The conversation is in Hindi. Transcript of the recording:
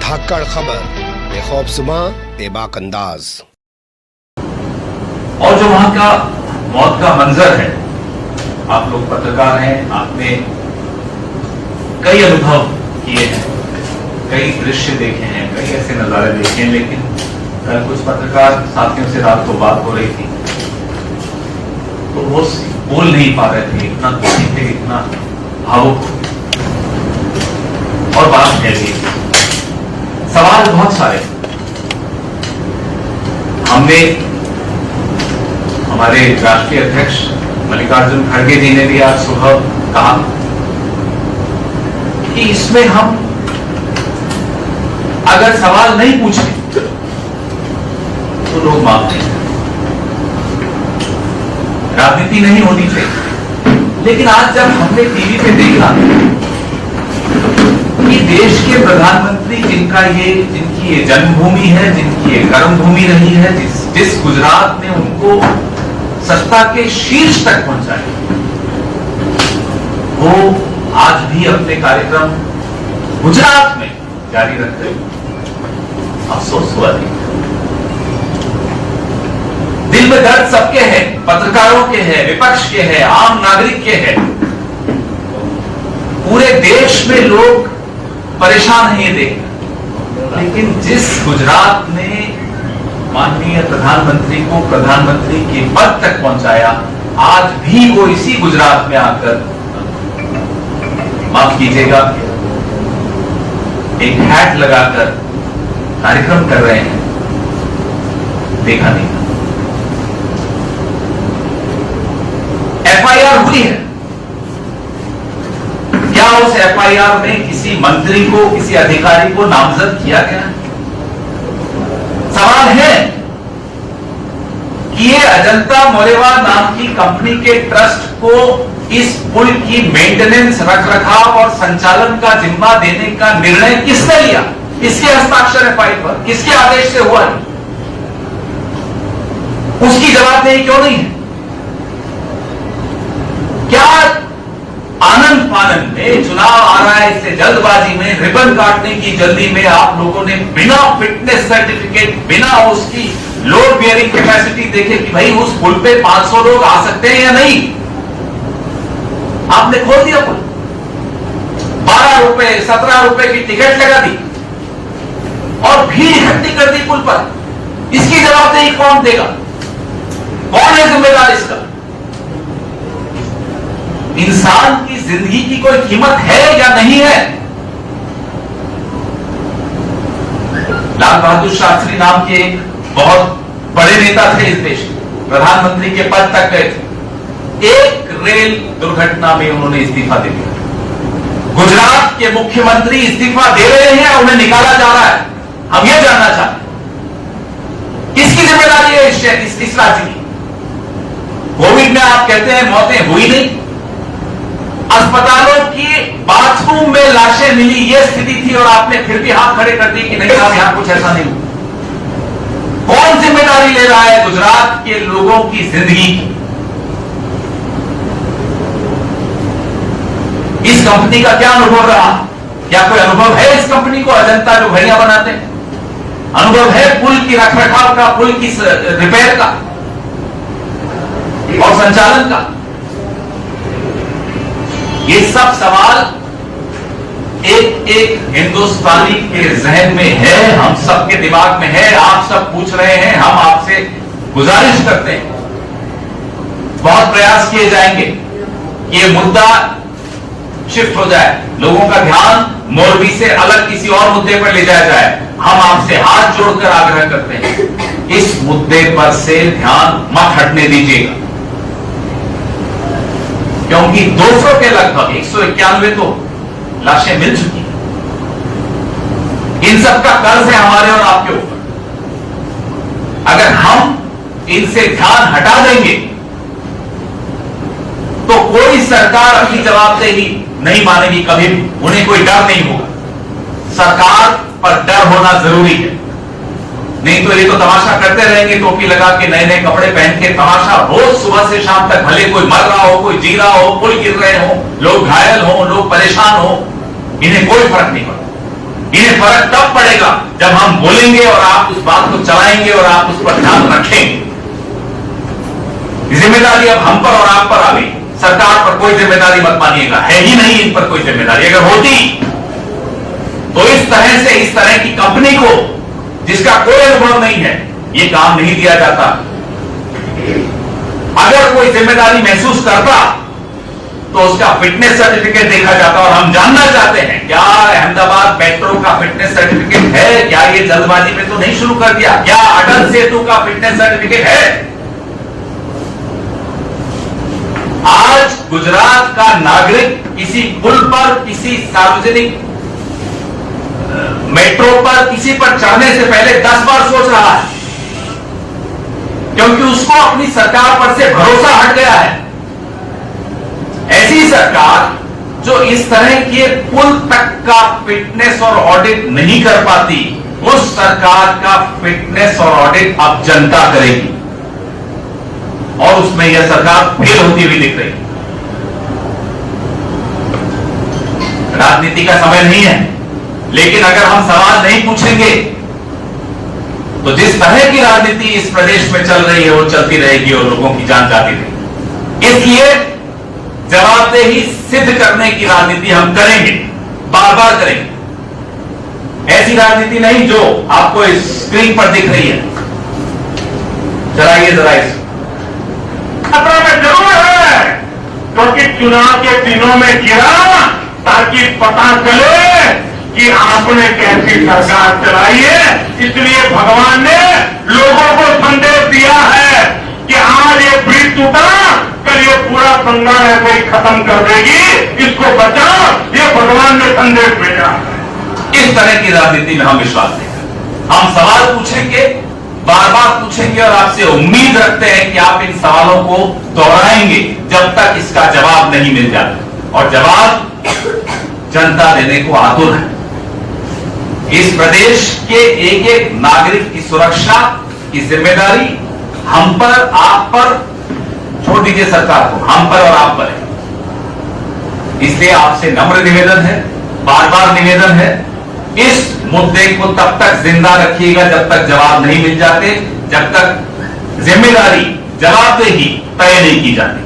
धाकड़ खबर, बेखौफसुमा बेबाक अंदाज। और जो वहां का मौत का मंजर है, आप लोग पत्रकार हैं, आपने कई अनुभव किए हैं, कई दृश्य देखे हैं, कई ऐसे नजारे देखे हैं, लेकिन कल कुछ पत्रकार साथियों से रात को बात हो रही थी तो वो बोल नहीं पा रहे थे, इतना दुखी थे, इतना भावुक और बात है भी। सवाल बहुत सारे हमने, हमारे राष्ट्रीय अध्यक्ष मल्लिकार्जुन खड़गे जी ने भी आज सुबह कहा कि इसमें हम अगर सवाल नहीं पूछे तो लोग माफ नहीं, राजनीति नहीं होनी चाहिए। लेकिन आज जब हमने टीवी पे देखा कि देश के प्रधानमंत्री जिनकी ये जन्मभूमि है, जिनकी ये कर्मभूमि रही है, जिस गुजरात ने उनको सत्ता के शीर्ष तक पहुंचाया, वो आज भी अपने कार्यक्रम गुजरात में जारी रख रहे। अफसोस हुआ नहीं। दिल में दर्द सबके है, पत्रकारों के है, विपक्ष के है, आम नागरिक के है। पूरे देश में लोग परेशान हैं ये देख, लेकिन जिस गुजरात ने माननीय प्रधानमंत्री को प्रधानमंत्री के पद तक पहुंचाया, आज भी वो इसी गुजरात में आकर, माफ कीजिएगा, एक हैट लगाकर कार्यक्रम कर रहे हैं, देखा नहीं। एफआईआर हुई है, क्या उस एफआईआर में किसी मंत्री को, किसी अधिकारी को नामजद किया गया? सवाल है कि ये अजंता मोरेवा नाम की कंपनी के ट्रस्ट को इस पुल की मेंटेनेंस, रखरखाव और संचालन का जिम्मा देने का निर्णय किसने लिया? किसके हस्ताक्षर है फाइल पर? किसके आदेश से हुआ? उसकी जवाबदेही क्यों नहीं है? क्या आनंद फानंद में चुनाव आ रहा है, इससे जल्दबाजी में, रिबन काटने की जल्दी में आप लोगों ने बिना फिटनेस सर्टिफिकेट, बिना उसकी लोड बियरिंग कैपेसिटी देखे कि भाई उस पुल पे 500 लोग आ सकते हैं या नहीं, आपने खोल दिया पुल। 12 रुपए 17 रुपए की टिकट लगा दी और भीड़ इकट्ठी कर दी पुल पर। इसकी जवाबदेही कौन देगा? कौन है जिम्मेदार इसका? इंसान की जिंदगी की कोई कीमत है या नहीं है? लाल बहादुर शास्त्री नाम के एक बहुत बड़े नेता थे इस देश के, प्रधानमंत्री के पद तक गए थे। एक रेल दुर्घटना में उन्होंने इस्तीफा दे दिया। गुजरात के मुख्यमंत्री इस्तीफा दे रहे हैं, उन्हें निकाला जा रहा है। हम यह जानना चाहते हैं किसकी जिम्मेदारी है इस राज्य की? कोविड में आप कहते हैं मौतें हुई नहीं, अस्पतालों की बाथरूम में लाशें मिली, यह स्थिति थी और आपने फिर भी हाथ खड़े कर दिए कि नहीं साहब यहां कुछ ऐसा नहीं हुआ। कौन जिम्मेदारी ले रहा है गुजरात के लोगों की जिंदगी की? इस कंपनी का क्या अनुभव रहा? क्या कोई अनुभव है इस कंपनी को? अजंता जो घड़ियां बनाते हैं, अनुभव है पुल की रखरखाव का, पुल की रिपेयर का और संचालन का? ये सब सवाल एक एक हिंदुस्तानी के जहन में है, हम सबके दिमाग में है। आप सब पूछ रहे हैं, हम आपसे गुजारिश करते हैं, बहुत प्रयास किए जाएंगे कि ये मुद्दा शिफ्ट हो जाए, लोगों का ध्यान मोरबी से अलग किसी और मुद्दे पर ले जाया जाए। हम आपसे हाथ जोड़कर आग्रह करते हैं, इस मुद्दे पर से ध्यान मत हटने दीजिएगा, क्योंकि 200 के लगभग 191 तो लाशें मिल चुकी हैं। इन सब का कर्ज है हमारे और आपके ऊपर। अगर हम इनसे ध्यान हटा देंगे तो कोई सरकार अपनी जवाबदेही नहीं मानेगी कभी भी, उन्हें कोई डर नहीं होगा। सरकार पर डर होना जरूरी है, नहीं तो ये तो तमाशा करते रहेंगे, टोपी लगा के, नए नए कपड़े पहन के तमाशा रोज सुबह से शाम तक, भले कोई मर रहा हो, कोई जी रहा हो, पुल गिर रहे हो, लोग घायल हो, लोग परेशान हो, इन्हें कोई फर्क नहीं पड़ता। इन्हें फर्क तब पड़ेगा जब हम बोलेंगे और आप उस बात को चलाएंगे और आप उस पर ध्यान रखेंगे। जिम्मेदारी अब हम पर और आप पर आ गई। सरकार पर कोई जिम्मेदारी मत मानिएगा, है ही नहीं इन पर कोई जिम्मेदारी। अगर होती तो इस तरह की कंपनी को जिसका कोई अनुभव नहीं है ये काम नहीं दिया जाता। अगर कोई जिम्मेदारी महसूस करता तो उसका फिटनेस सर्टिफिकेट देखा जाता। और हम जानना चाहते हैं क्या अहमदाबाद मेट्रो का फिटनेस सर्टिफिकेट है? क्या ये जल्दबाजी में तो नहीं शुरू कर दिया? क्या अटल सेतु का फिटनेस सर्टिफिकेट है? आज गुजरात का नागरिक किसी पुल पर, किसी सार्वजनिक मेट्रो पर, किसी पर चढ़ने से पहले 10 बार सोच रहा है, क्योंकि उसको अपनी सरकार पर से भरोसा हट गया है। ऐसी सरकार जो इस तरह के पुल तक का फिटनेस और ऑडिट नहीं कर पाती, उस सरकार का फिटनेस और ऑडिट अब जनता करेगी और उसमें यह सरकार फेल होती हुई दिख रही। राजनीति का समय नहीं है, लेकिन अगर हम सवाल नहीं पूछेंगे तो जिस तरह की राजनीति इस प्रदेश में चल रही है वो चलती रहेगी और लोगों की जान जाती रहेगी। इसलिए जवाबदेही सिद्ध करने की राजनीति हम करेंगे, बार बार करेंगे। ऐसी राजनीति नहीं जो आपको इस स्क्रीन पर दिख रही है। चलाइए जरा इस खतरा में जरूर है, क्योंकि चुनाव के दिनों में गिरा ताकि पता चले कि आपने कैसी सरकार चलाई है। इसलिए भगवान ने लोगों को संदेश दिया है कि आज ये ब्रिज टूटा, कल ये पूरा संघर्ष ऐसे ही खत्म कर देगी, इसको बचाओ। ये भगवान ने संदेश भेजा। इस तरह की राजनीति में हम विश्वास नहीं करते। हम सवाल पूछेंगे, बार बार पूछेंगे और आपसे उम्मीद रखते हैं कि आप इन सवालों को दोहराएंगे जब तक इसका जवाब नहीं मिल जाता। और जवाब जनता देने को आतुर है। इस प्रदेश के एक एक नागरिक की सुरक्षा की जिम्मेदारी हम पर, आप पर, छोड़ दीजिए सरकार को, हम पर और आप पर है। इसलिए आपसे नम्र निवेदन है, बार बार निवेदन है, इस मुद्दे को तब तक जिंदा रखिएगा जब तक जवाब नहीं मिल जाते, जब तक जिम्मेदारी, जवाबदेही तय नहीं की जाती।